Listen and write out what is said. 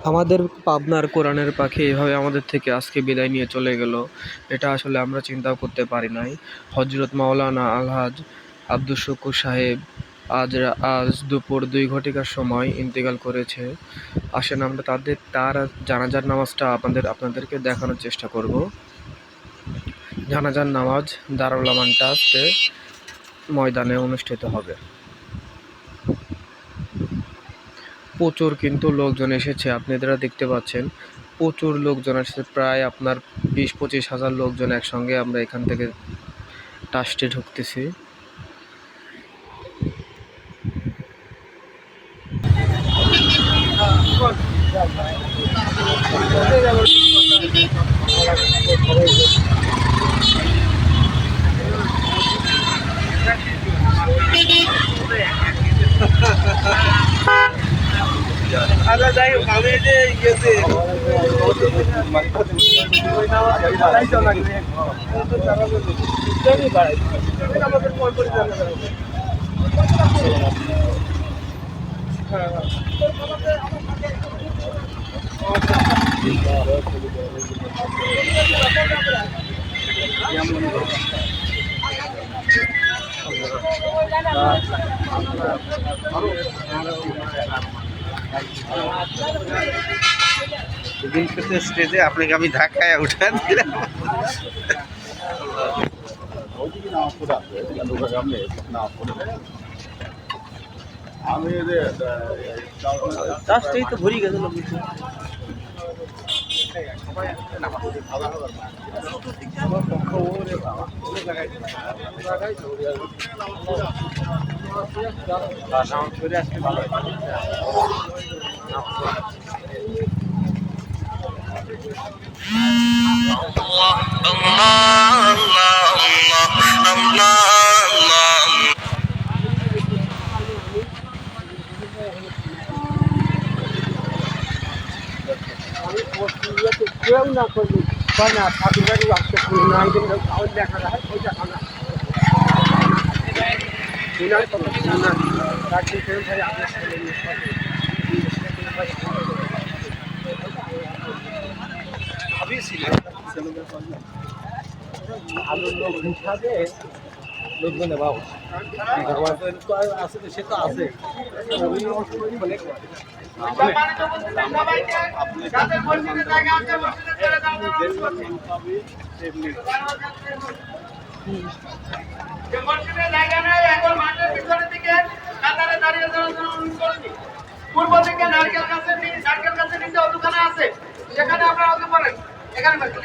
আমাদের পাবনার কোরআনের পাখি এভাবে আমাদের থেকে আজকে বিদায় নিয়ে চলে গেল, এটা আসলে আমরা চিন্তাও করতে পারি নাই। হজরত মাওলানা আলহাজ আব্দুস শুকুর সাহেব আজ দুপুর 2 ঘটিকার সময় ইন্তেকাল করেছে। আসেন আমরা তার জানাজার নামাজটা আপনাদেরকে দেখানোর চেষ্টা করব। জানাজার নামাজ দারুল আমান ট্রাস্টে ময়দানে অনুষ্ঠিত হবে। প্রচুর কিন্তু লোকজন এসেছে, আপনারা দেখতে পাচ্ছেন প্রচুর লোকজন আসছে, প্রায় আপনার 20-25 হাজার লোকজন একসঙ্গে আমরা এখান থেকে ট্রাস্টে ঢুকতেছি। যাই হোক আমি যে ইয়েতে স্টেজে আপনাকে আমি ধাক্কায় উঠে দিলাম। আমি তো ভরি গেছিল। কেউ না করলে না ঠাকুরবাড়ি আসতে নাই দেখা যায় ওইটা খানা ভালো লোক হিসাবে লোকজনে বাবু আছে, সে তো আছে। পূর্ব দিকে নারকেল গাছের নিচে অজুখানা আছে, সেখানে আপনারা অজু করেন। এখানে একটা